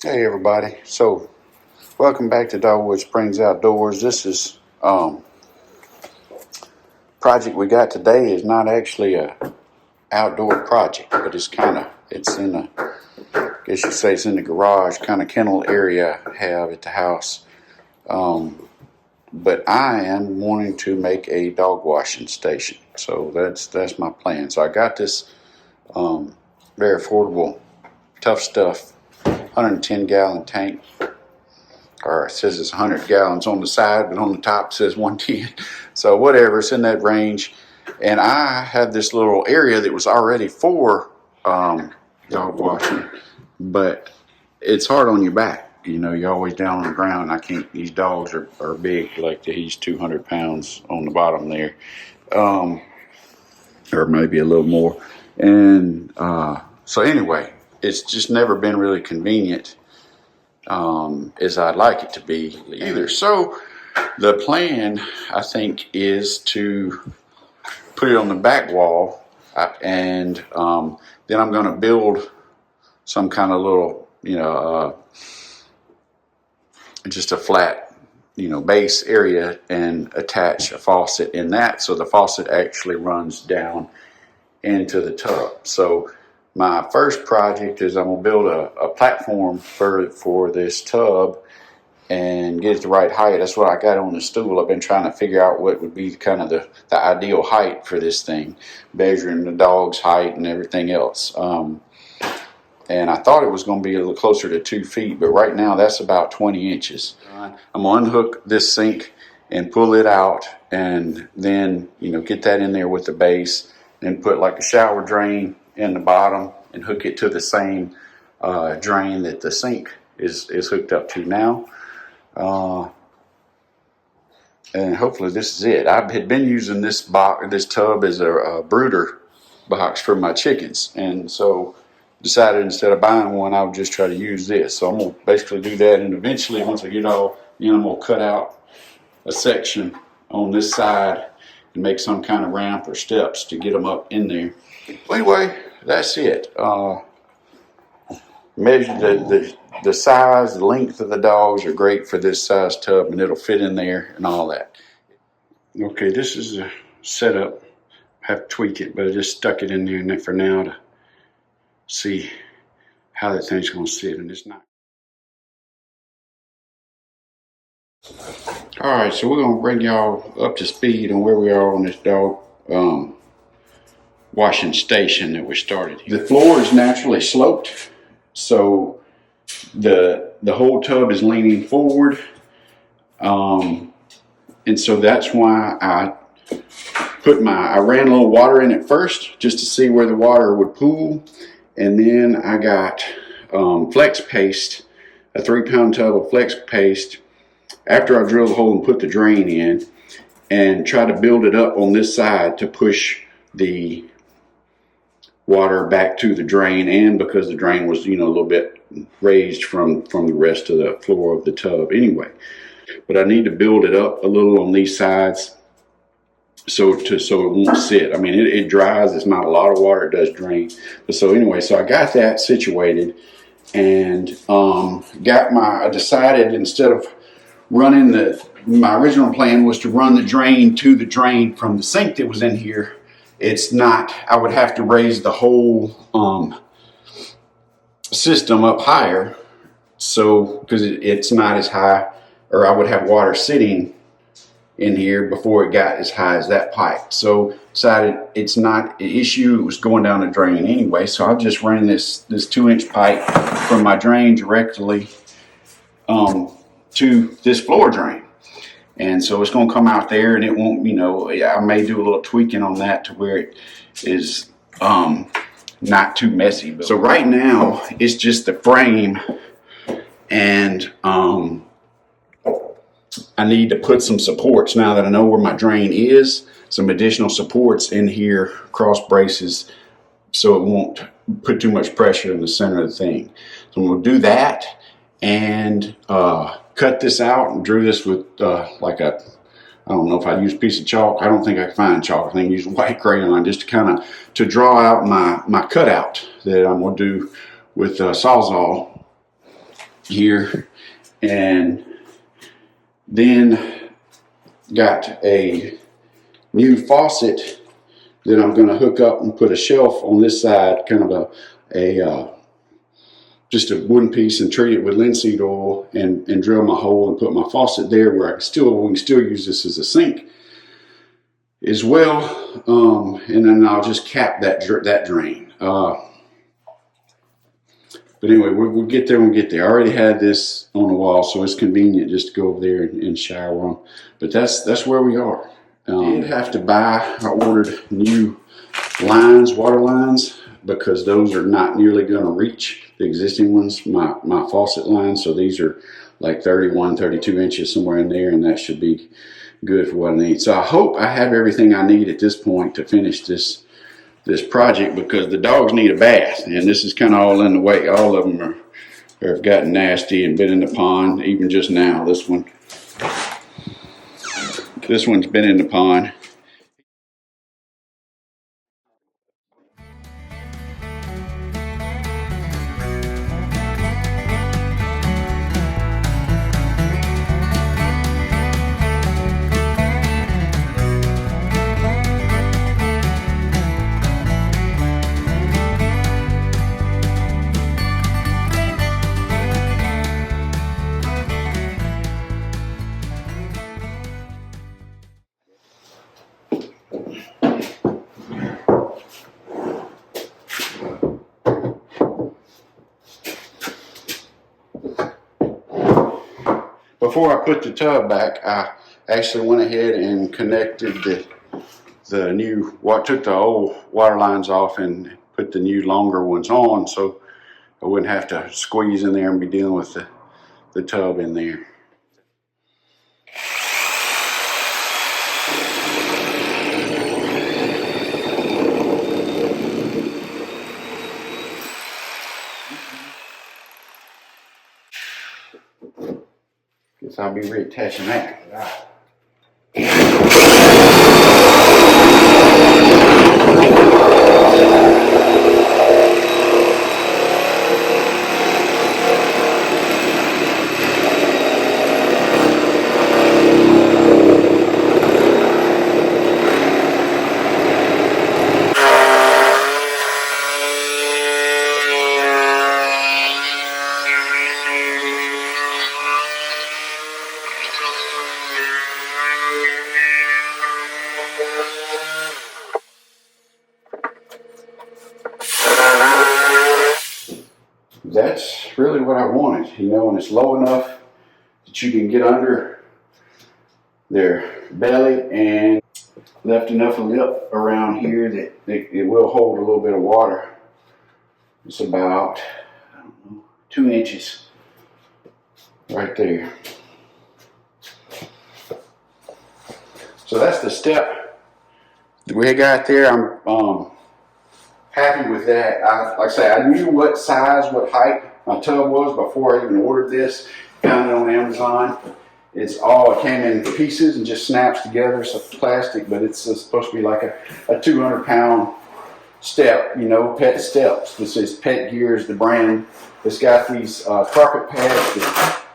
Hey everybody, so welcome back to Dogwood Springs Outdoors. This is project we got today is not actually a outdoor project, but it's in a, I guess you say it's in the garage kind of kennel area I have at the house. But I am wanting to make a dog washing station, so that's my plan. So I got this very affordable Tough Stuff 110 gallon tank, or it says it's 100 gallons on the side, but on the top it says 110. So whatever, it's in that range. And I had this little area that was already for dog washing, but it's hard on your back. You know, you're always down on the ground. I can't, these dogs are big, like he's 200 pounds on the bottom there, or maybe a little more. And so anyway, it's just never been really convenient as I'd like it to be either. So the plan, I think, is to put it on the back wall, and then I'm going to build some kind of little, just a flat, base area and attach a faucet in that, so the faucet actually runs down into the tub. So my first project is I'm going to build a platform for this tub and get it the right height. That's what I got on the stool. I've been trying to figure out what would be kind of the ideal height for this thing, measuring the dog's height and everything else. And I thought it was going to be a little closer to 2 feet, but right now that's about 20 inches. I'm going to unhook this sink and pull it out, and then, get that in there with the base, and put like a shower drain in the bottom and hook it to the same drain that the sink is hooked up to now. And hopefully this is it. I had been using this tub as a brooder box for my chickens, and so decided instead of buying one, I would just try to use this. So I'm going to basically do that, and eventually once I get all, I'm going to cut out a section on this side and make some kind of ramp or steps to get them up in there. Anyway, that's it. Measure the size, the length of the dogs are great for this size tub, and it'll fit in there and all that. Okay, this is a setup. I have to tweak it, but I just stuck it in there for now to see how that thing's going to sit, and it's not. Alright, so we're going to bring y'all up to speed on where we are on this dog washing station that we started here. The floor is naturally sloped, so the whole tub is leaning forward, and so that's why I ran a little water in it first just to see where the water would pool, and then I got flex paste, a 3-pound tub of flex paste, after I drilled the hole and put the drain in, and try to build it up on this side to push the water back to the drain, and because the drain was, a little bit raised from the rest of the floor of the tub anyway. But I need to build it up a little on these sides so it won't sit. I mean, it dries. It's not a lot of water. It does drain. But so anyway, so I got that situated, and I decided instead of running my original plan was to run the drain to the drain from the sink that was in here. It's not, I would have to raise the whole system up higher, so because it's not as high, or I would have water sitting in here before it got as high as that pipe. So decided it's not an issue. It was going down the drain anyway, so I just ran this 2-inch pipe from my drain directly to this floor drain. And so it's going to come out there, and it won't, I may do a little tweaking on that to where it is not too messy. But so right now it's just the frame, and I need to put some supports now that I know where my drain is, some additional supports in here, cross braces, so it won't put too much pressure in the center of the thing. So we'll do that, and cut this out, and drew this with I don't know if I use a piece of chalk. I don't think I can find chalk. I think I use white crayon just to draw out my cutout that I'm going to do with Sawzall here, and then got a new faucet that I'm going to hook up and put a shelf on this side, kind of just a wooden piece, and treat it with linseed oil and drill my hole and put my faucet there where we can still use this as a sink as well. And then I'll just cap that drain. But anyway, we'll get there when we get there. I already had this on the wall, so it's convenient just to go over there and shower on. But that's where we are. I did have to buy, I ordered new lines, water lines, because those are not nearly going to reach the existing ones, my faucet lines. So these are like 31, 32 inches, somewhere in there, and that should be good for what I need. So I hope I have everything I need at this point to finish this project, because the dogs need a bath, and this is kind of all in the way. All of them have gotten nasty and been in the pond. Even just now, this one's been in the pond. Before I put the tub back, I actually went ahead and connected the new, took the old water lines off and put the new longer ones on, so I wouldn't have to squeeze in there and be dealing with the tub in there. Guess I'll be reattaching that. That's really what I wanted, and it's low enough that you can get under their belly, and left enough lip around here that it will hold a little bit of water. It's about, 2 inches right there. So that's the step that we got there. I'm happy with that. Like I say, I knew what size, what height my tub was before I even ordered this. Found it on Amazon. It came in pieces and just snaps together. It's plastic, but it's supposed to be like a 200-pound step, Pet Steps. This is Pet Gear is the brand. It's got these carpet pads that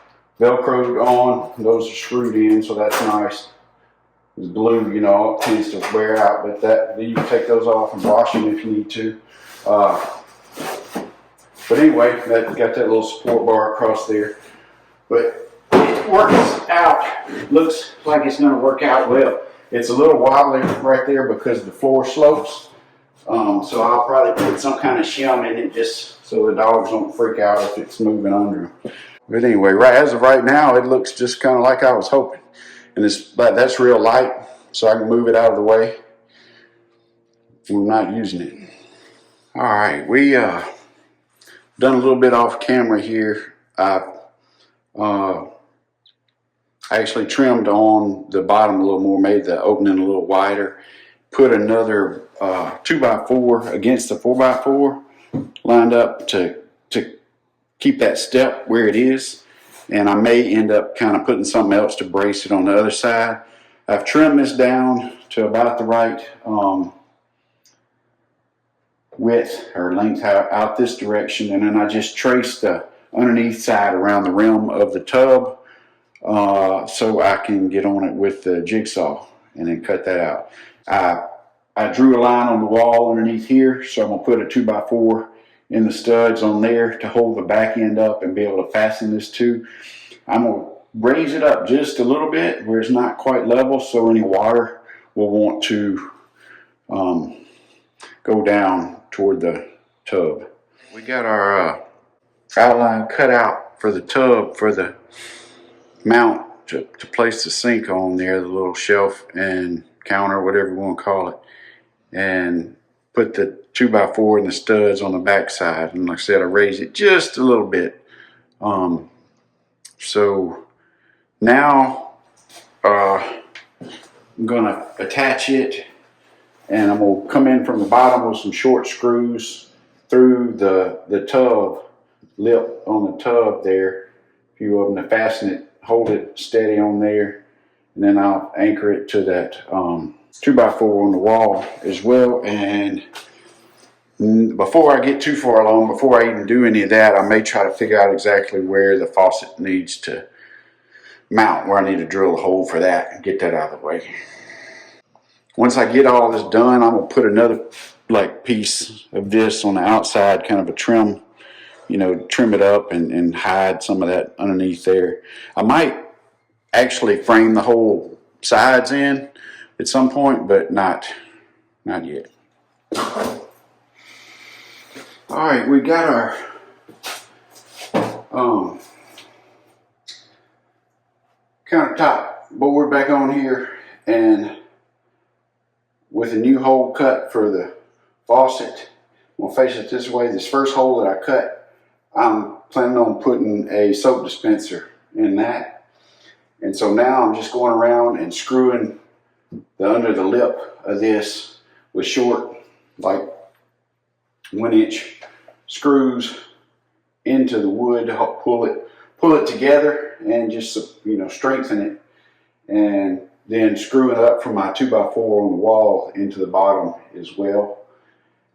Velcroed on. Those are screwed in, so that's nice. It's blue, it tends to wear out, but you can take those off and wash them if you need to. But anyway, got that little support bar across there. But it works out. Looks like it's going to work out well. It's a little wobbly right there because the floor slopes. So I'll probably put some kind of shim in it just so the dogs don't freak out if it's moving under them. But anyway, as of right now, it looks just kind of like I was hoping. And that's real light, so I can move it out of the way. We're not using it. All right, we done a little bit off camera here. I actually trimmed on the bottom a little more, made the opening a little wider, put another 2x4 against the 4x4, lined up to keep that step where it is. And I may end up kind of putting something else to brace it on the other side. I've trimmed this down to about the right width or length out this direction, and then I just traced the underneath side around the rim of the tub, so I can get on it with the jigsaw and then cut that out. I drew a line on the wall underneath here, so I'm going to put a 2x4 in the studs on there to hold the back end up and be able to fasten this to. I'm going to raise it up just a little bit where it's not quite level, so any water will want to go down toward the tub. We got our outline cut out for the tub, for the mount to place the sink on there, the little shelf and counter, whatever you want to call it, and put the 2x4 and the studs on the back side. And like I said, I raised it just a little bit. So now I'm going to attach it, and I'm going to come in from the bottom with some short screws through the tub lip on the tub there, a few of them, to fasten it, hold it steady on there, and then I'll anchor it to that 2x4 on the wall as well. And before I get too far along, before I even do any of that, I may try to figure out exactly where the faucet needs to mount, where I need to drill a hole for that and get that out of the way. Once I get all this done, I'm going to put another piece of this on the outside, kind of a trim, trim it up and hide some of that underneath there. I might actually frame the whole sides in at some point, but not yet. All right, we got our countertop board back on here, and with a new hole cut for the faucet. I'm going to face it this way. This first hole that I cut, I'm planning on putting a soap dispenser in that. And so now I'm just going around and screwing under the lip of this with short, 1-inch screws into the wood to help pull it together and just strengthen it, and then screw it up from my 2x4 on the wall into the bottom as well.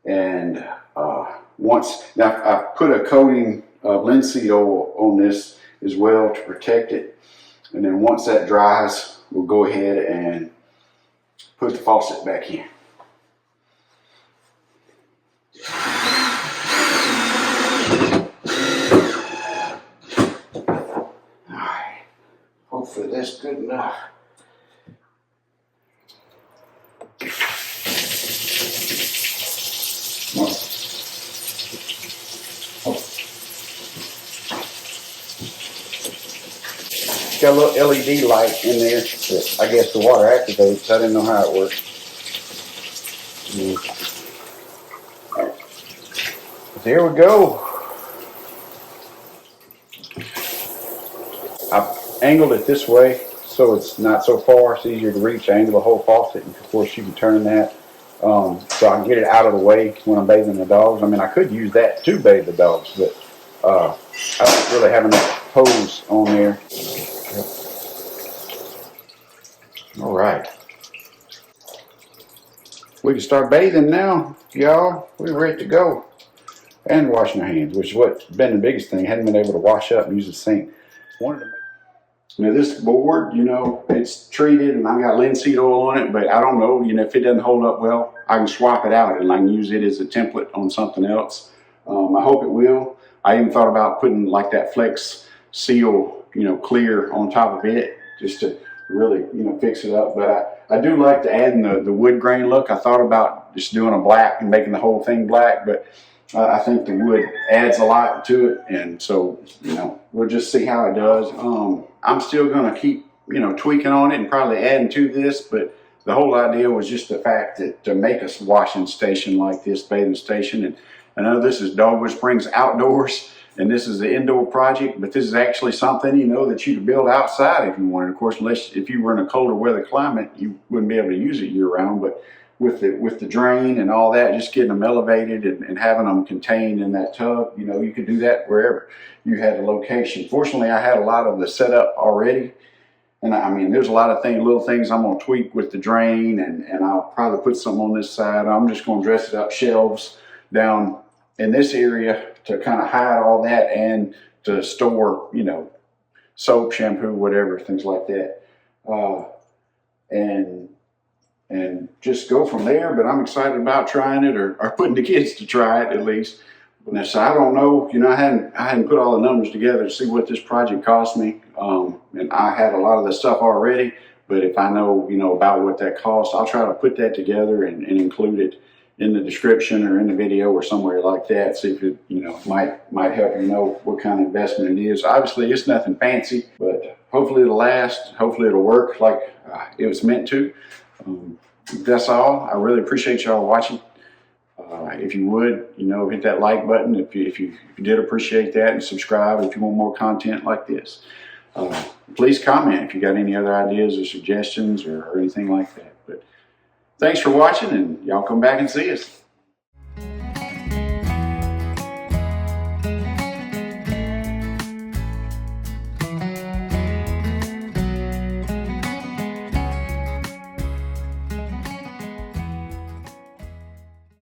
And now I've put a coating of linseed oil on this as well to protect it. And then once that dries, we'll go ahead and put the faucet back in. All right, hopefully that's good enough. Got a little LED light in there that I guess the water activates. I didn't know how it worked. There we go. I've angled it this way so it's not so far. It's easier to reach. I angle the whole faucet, and of course you can turn that so I can get it out of the way when I'm bathing the dogs. I mean, I could use that to bathe the dogs, but I don't really have enough hose on there. All right. We can start bathing now, y'all. We're ready to go. And washing our hands, which is what's been the biggest thing. Hadn't been able to wash up and use the sink. Now this board, it's treated and I got linseed oil on it, but I don't know, if it doesn't hold up well, I can swap it out and I can use it as a template on something else. I hope it will. I even thought about putting that Flex Seal, clear on top of it, just to really, fix it up. But I do like to add in the wood grain look. I thought about just doing a black and making the whole thing black, but I think the wood adds a lot to it, and so we'll just see how it does. I'm still going to keep tweaking on it and probably adding to this, but the whole idea was just the fact that to make a washing station like this, bathing station. And I know this is Dogwood Springs Outdoors, and this is the indoor project, but this is actually something that you could build outside if you wanted. Of course, unless if you were in a colder weather climate, you wouldn't be able to use it year round. But with the drain and all that, just getting them elevated and having them contained in that tub, you could do that wherever you had the location. Fortunately, I had a lot of the setup already, and I mean, there's a lot of little things I'm gonna tweak with the drain, and I'll probably put some on this side. I'm just gonna dress it up, shelves down in this area to kind of hide all that and to store, you know, soap, shampoo, whatever, things like that. And just go from there. But I'm excited about trying it, or putting the kids to try it at least. Now, so I don't know, you know, I hadn't put all the numbers together to see what this project cost me. And I had a lot of the stuff already, but if I know, you know, about what that costs, I'll try to put that together and include it in the description or in the video or somewhere like that. See if it, you know, might help you know what kind of investment it is. Obviously, it's nothing fancy, but hopefully it'll last. Hopefully it'll work like it was meant to. That's all. I really appreciate y'all watching. If you would, you know, hit that like button if you did appreciate that, and subscribe if you want more content like this. Please comment if you got any other ideas or suggestions or anything like that. But thanks for watching, and y'all come back and see us.